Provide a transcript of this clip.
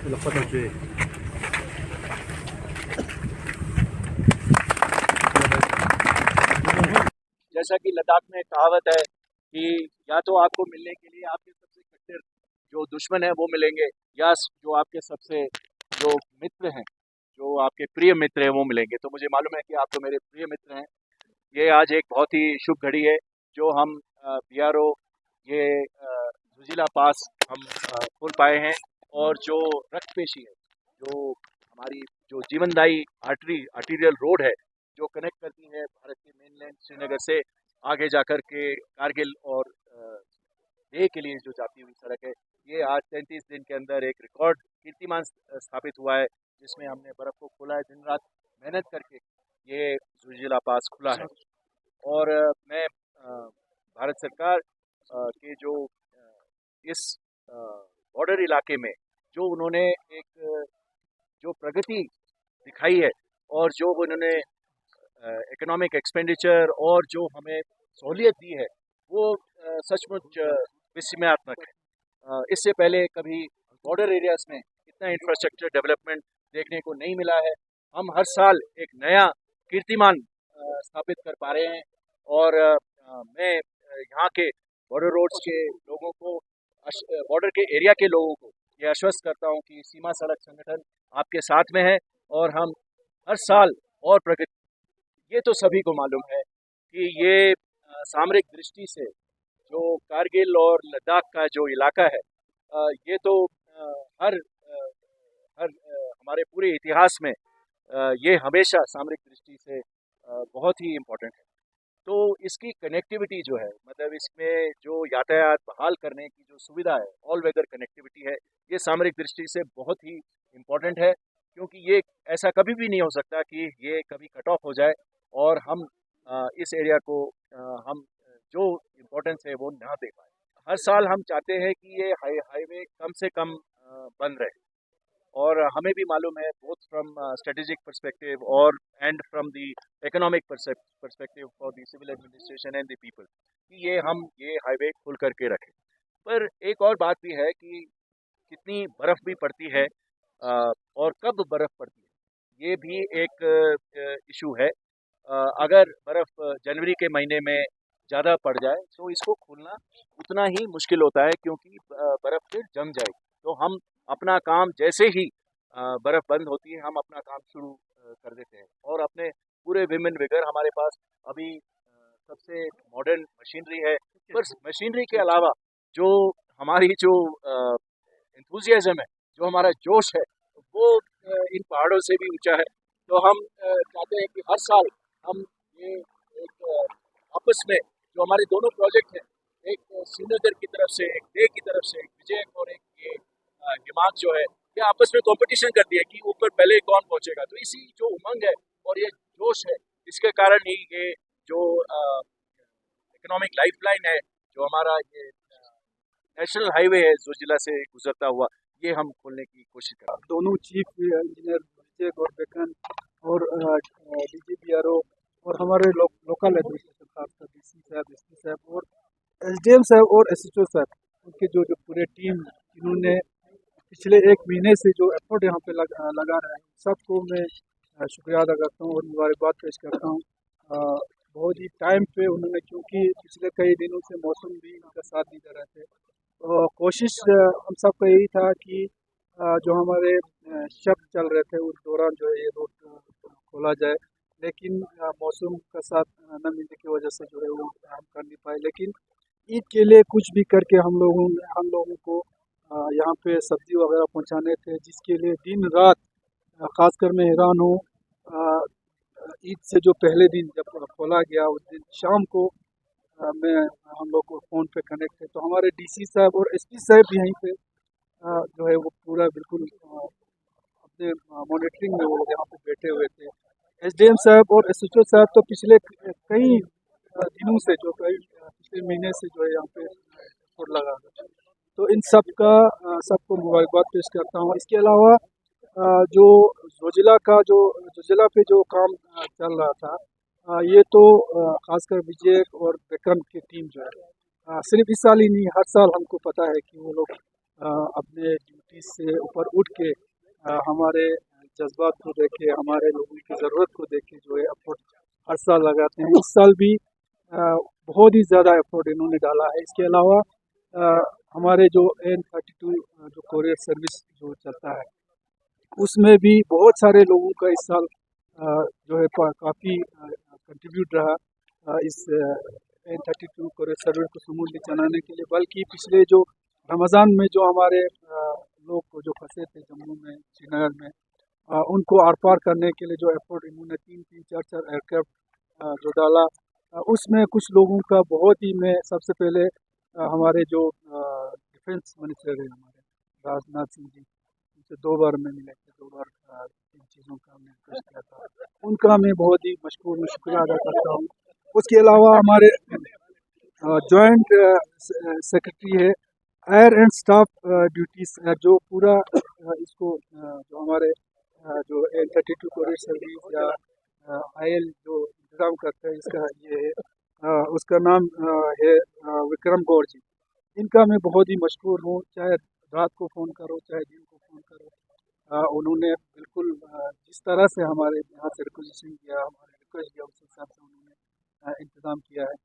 लखपत जो जैसा कि लद्दाख में कहावत है कि या तो आपको मिलने के लिए आपके सबसे कट्टर जो दुश्मन है वो मिलेंगे, या जो आपके सबसे जो मित्र हैं, जो आपके प्रिय मित्र हैं वो मिलेंगे। तो मुझे मालूम है कि आप तो मेरे प्रिय मित्र हैं। ये आज एक बहुत ही शुभ घड़ी है जो हम BRO ये जुजिला पास हम खोल पाए हैं, और जो रक्त पेशी है, जो हमारी जो जीवनदायी आर्टीरियल रोड है जो कनेक्ट करती है भारत के मेनलैंड श्रीनगर से आगे जाकर के कारगिल और लेह के लिए जो जाती हुई सड़क है, ये आज 33 दिन के अंदर एक रिकॉर्ड कीर्तिमान स्थापित हुआ है, जिसमें हमने बर्फ़ को खोला है। दिन रात मेहनत करके ये जुजिला पास खुला है। और मैं भारत सरकार के जो इस बॉर्डर इलाके में जो उन्होंने एक जो प्रगति दिखाई है, और जो उन्होंने इकोनॉमिक एक्सपेंडिचर और जो हमें सहूलियत दी है, वो सचमुच विस्मयात्मक है। इससे पहले कभी बॉर्डर एरियाज़ में इतना इंफ्रास्ट्रक्चर डेवलपमेंट देखने को नहीं मिला है। हम हर साल एक नया कीर्तिमान स्थापित कर पा रहे हैं। और मैं यहाँ के बॉर्डर रोड्स के लोगों को, बॉर्डर के एरिया के लोगों को ये आश्वस्त करता हूँ कि सीमा सड़क संगठन आपके साथ में है, और हम हर साल और प्रगति। ये तो सभी को मालूम है कि ये सामरिक दृष्टि से जो कारगिल और लद्दाख का जो इलाका है, ये तो हर हमारे पूरे इतिहास में ये हमेशा सामरिक दृष्टि से बहुत ही इम्पोर्टेंट है। तो इसकी कनेक्टिविटी जो है, मतलब इसमें जो यातायात बहाल करने की जो सुविधा है, ऑल वेदर कनेक्टिविटी है, ये सामरिक दृष्टि से बहुत ही इम्पोर्टेंट है, क्योंकि ये ऐसा कभी भी नहीं हो सकता कि ये कभी कट ऑफ हो जाए और हम इस एरिया को हम जो इम्पोर्टेंस है वो ना दे पाए। हर साल हम चाहते हैं कि ये हाईवे कम से कम बंद रहे, और हमें भी मालूम है बोथ फ्रॉम स्ट्रेटेजिक पर्सपेक्टिव और and from the economic perspective for the civil administration and the people, कि ये हाईवे खोल करके रखें। पर एक और बात भी है कि कितनी बर्फ़ भी पड़ती है और कब बर्फ़ पड़ती है, ये भी एक इशू है। अगर बर्फ़ जनवरी के महीने में ज़्यादा पड़ जाए तो इसको खोलना उतना ही मुश्किल होता है, क्योंकि बर्फ़ फिर जम जाएगी। तो हम अपना काम जैसे ही बर्फ़ बंद होती है, हम अपना काम शुरू कर देते हैं, और अपने पूरे विमेन विगर हमारे पास अभी सबसे मॉडर्न मशीनरी है। पर मशीनरी के अलावा जो हमारी जो एंथुजियाज्म है, जो हमारा जोश है, वो इन पहाड़ों से भी ऊंचा है। तो हम चाहते हैं कि हर साल हम ये एक आपस में जो हमारे दोनों प्रोजेक्ट हैं, एक श्रीनगर की तरफ से, एक लेह की तरफ से, एक विजय और एक ये हिमात जो है, ये आपस में कंपटीशन करती है कि ऊपर पहले कौन पहुंचेगा। तो इसी जो उमंग है और ये जोश है, इसके कारण ही ये जो इकोनॉमिक लाइफलाइन है, जो हमारा ये नेशनल हाईवे है जो जिला से गुजरता हुआ, ये हम खोलने की कोशिश कर रहे हैं। दोनों चीफ इंजीनियर विजय गौरबेकन और DG BRO और हमारे लोकल एडमिनिस्ट्रेशन, खासकर DC साहब, SP साहब और SDM साहब और SHO साहब, उनके जो पूरे टीम जिन्होंने पिछले एक महीने से जो एफर्ट यहाँ पे लगा रहे हैं, सबको मैं शुक्रिया अदा करता हूँ और मुबारकबाद पेश करता हूँ। बहुत ही टाइम पे उन्होंने, क्योंकि पिछले कई दिनों से मौसम भी उनका साथ नहीं दे रहे थे, तो कोशिश हम सबका यही था कि जो हमारे शब्द चल रहे थे उस दौरान जो है ये रोड खोला जाए, लेकिन मौसम का साथ न मिलने की वजह से जो है वो हम कर नहीं पाए। लेकिन ईद के लिए कुछ भी करके हम लोगों को यहाँ पे सब्जी वगैरह पहुँचाने थे, जिसके लिए दिन रात खासकर मैं हैरान हूँ। ईद से जो पहले दिन जब खोला गया, उस दिन शाम को मैं हम लोग को फ़ोन पे कनेक्ट है, तो हमारे DC साहब और SP साहब यहीं पे जो है वो पूरा बिल्कुल अपने मॉनिटरिंग में वो लोग यहाँ पे बैठे हुए थे। SDM साहब और SHO साहब तो पिछले कई दिनों से, जो कई पिछले महीने से जो है यहाँ पे फुट लगा, तो इन सब का सबको मुबारकबाद पेश करता हूँ। इसके अलावा जो जोजिला पे जो काम चल रहा था, ये तो खासकर विजय और बेकन की टीम जो है सिर्फ इस साल ही नहीं, हर साल हमको पता है कि वो लोग अपने ड्यूटी से ऊपर उठ के हमारे जज्बात को देखे, हमारे लोगों की ज़रूरत को देखे जो है एफर्ट हर साल लगाते हैं। इस साल भी बहुत ही ज़्यादा एफर्ट इन्होंने डाला है। इसके अलावा हमारे जो N32 जो कोरियर सर्विस जो चलता है उसमें भी बहुत सारे लोगों का इस साल जो है काफ़ी कंट्रीब्यूट रहा इस N32 कोरियर सर्विस को स्मूथली चलाने के लिए। बल्कि पिछले जो रमज़ान में जो हमारे लोग जो फंसे थे जम्मू में, श्रीनगर में, उनको आर पार करने के लिए जो एफर्ट इन्होंने 3-3, 4-4 एयरक्राफ्ट जो डाला, उसमें कुछ लोगों का बहुत ही, मैं सबसे पहले हमारे जो डिफेंस मिनिस्टर है हमारे राजनाथ सिंह जी, उनसे 2 बार मैं मिले थे, 2 बार इन चीज़ों का हमने रिक्वेस्ट किया था। उनका मैं बहुत ही शुक्रिया अदा करता हूँ। उसके अलावा हमारे जॉइंट सेक्रेटरी है एयर एंड स्टाफ ड्यूटीज़, जो पूरा इसको जो हमारे जो N32 कोरियर सर्विस या आईएल जो इंतज़ाम करते हैं, इसका ये है, उसका नाम है विक्रम गौर जी। इनका मैं बहुत ही मशहूर हूँ, चाहे रात को फ़ोन करो, चाहे दिन को फ़ोन करो, उन्होंने बिल्कुल जिस तरह से हमारे यहाँ से रिक्वेजिशन किया, हमारे रिक्वेस्ट किया, उस हिसाब से उन्होंने इंतज़ाम किया है।